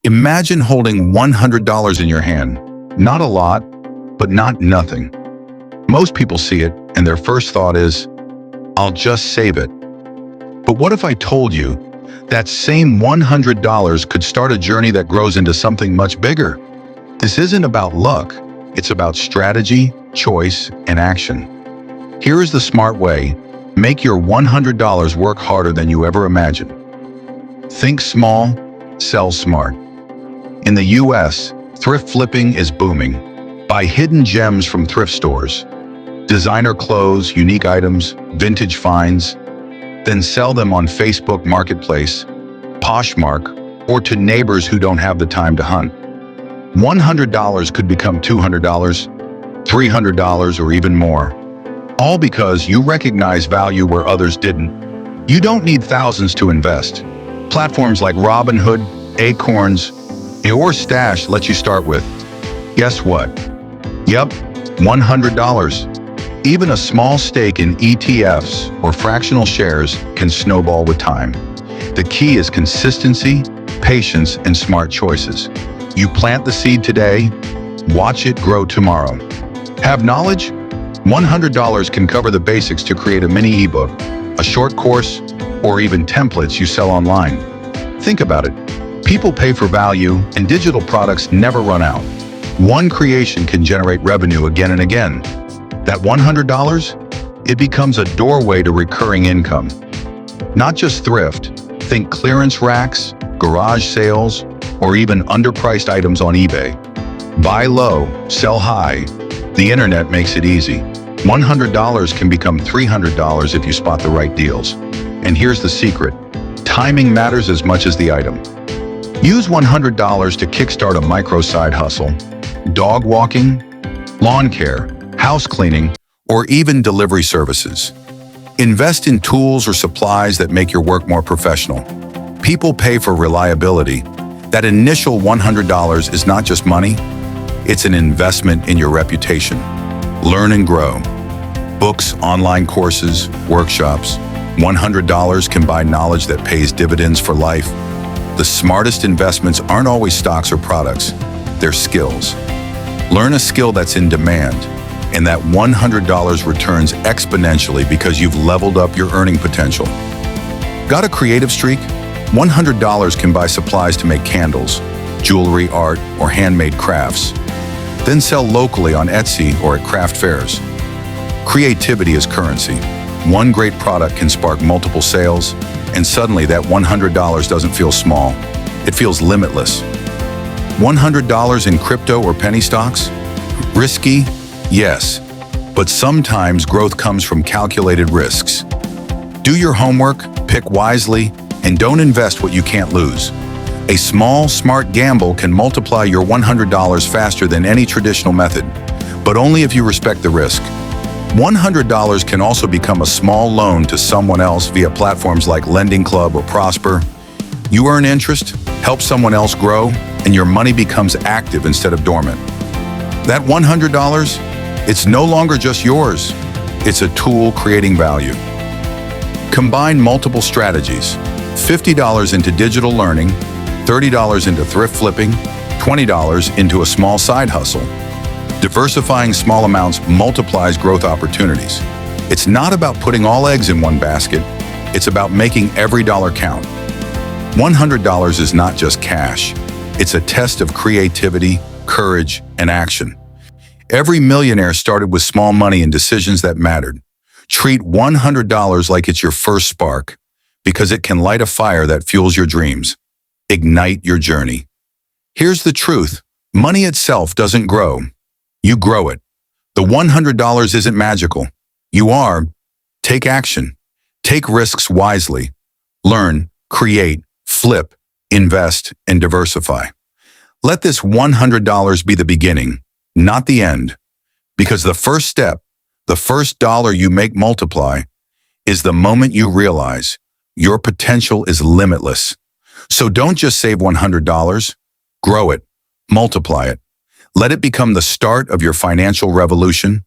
Imagine holding $100 in your hand. Not a lot, but not nothing. Most people see it, and their first thought is, I'll just save it. But what if I told you that same $100 could start a journey that grows into something much bigger? This isn't about luck. It's about strategy, choice, and action. Here is the smart way. Make your $100 work harder than you ever imagined. Think small, sell smart. In the US, thrift flipping is booming. Buy hidden gems from thrift stores, designer clothes, unique items, vintage finds, then sell them on Facebook Marketplace, Poshmark, or to neighbors who don't have the time to hunt. $100 could become $200, $300, or even more. All because you recognize value where others didn't. You don't need thousands to invest. Platforms like Robinhood, Acorns, or Stash let you start with, guess what? Yep, $100. Even a small stake in ETFs or fractional shares can snowball with time. The key is consistency, patience, and smart choices. You plant the seed today, watch it grow tomorrow. Have knowledge? $100 can cover the basics to create a mini ebook, a short course, or even templates you sell online. Think about it. People pay for value, and digital products never run out. One creation can generate revenue again and again. That $100, it becomes a doorway to recurring income. Not just thrift. Think clearance racks, garage sales, or even underpriced items on eBay. Buy low, sell high. The internet makes it easy. $100 can become $300 if you spot the right deals. And here's the secret. Timing matters as much as the item. Use $100 to kickstart a micro side hustle, dog walking, lawn care, house cleaning, or even delivery services. Invest in tools or supplies that make your work more professional. People pay for reliability. That initial $100 is not just money, it's an investment in your reputation. Learn and grow. Books, online courses, workshops. $100 can buy knowledge that pays dividends for life. The smartest investments aren't always stocks or products, they're skills. Learn a skill that's in demand, and that $100 returns exponentially because you've leveled up your earning potential. Got a creative streak? $100 can buy supplies to make candles, jewelry, art, or handmade crafts. Then sell locally on Etsy or at craft fairs. Creativity is currency. One great product can spark multiple sales, and suddenly that $100 doesn't feel small. It feels limitless. $100 in crypto or penny stocks? Risky? Yes. But sometimes growth comes from calculated risks. Do your homework, pick wisely, and don't invest what you can't lose. A small, smart gamble can multiply your $100 faster than any traditional method, but only if you respect the risk. $100 can also become a small loan to someone else via platforms like Lending Club or Prosper. You earn interest, help someone else grow, and your money becomes active instead of dormant. That $100, it's no longer just yours. It's a tool creating value. Combine multiple strategies. $50 into digital learning, $30 into thrift flipping, $20 into a small side hustle. Diversifying small amounts multiplies growth opportunities. It's not about putting all eggs in one basket. It's about making every dollar count. $100 is not just cash. It's a test of creativity, courage, and action. Every millionaire started with small money and decisions that mattered. Treat $100 like it's your first spark, because it can light a fire that fuels your dreams. Ignite your journey. Here's the truth. Money itself doesn't grow. You grow it. The $100 isn't magical. You are. Take action. Take risks wisely. Learn, create, flip, invest, and diversify. Let this $100 be the beginning, not the end. Because the first step, the first dollar you make multiply, is the moment you realize your potential is limitless. So don't just save $100. Grow it. Multiply it. Let it become the start of your financial revolution.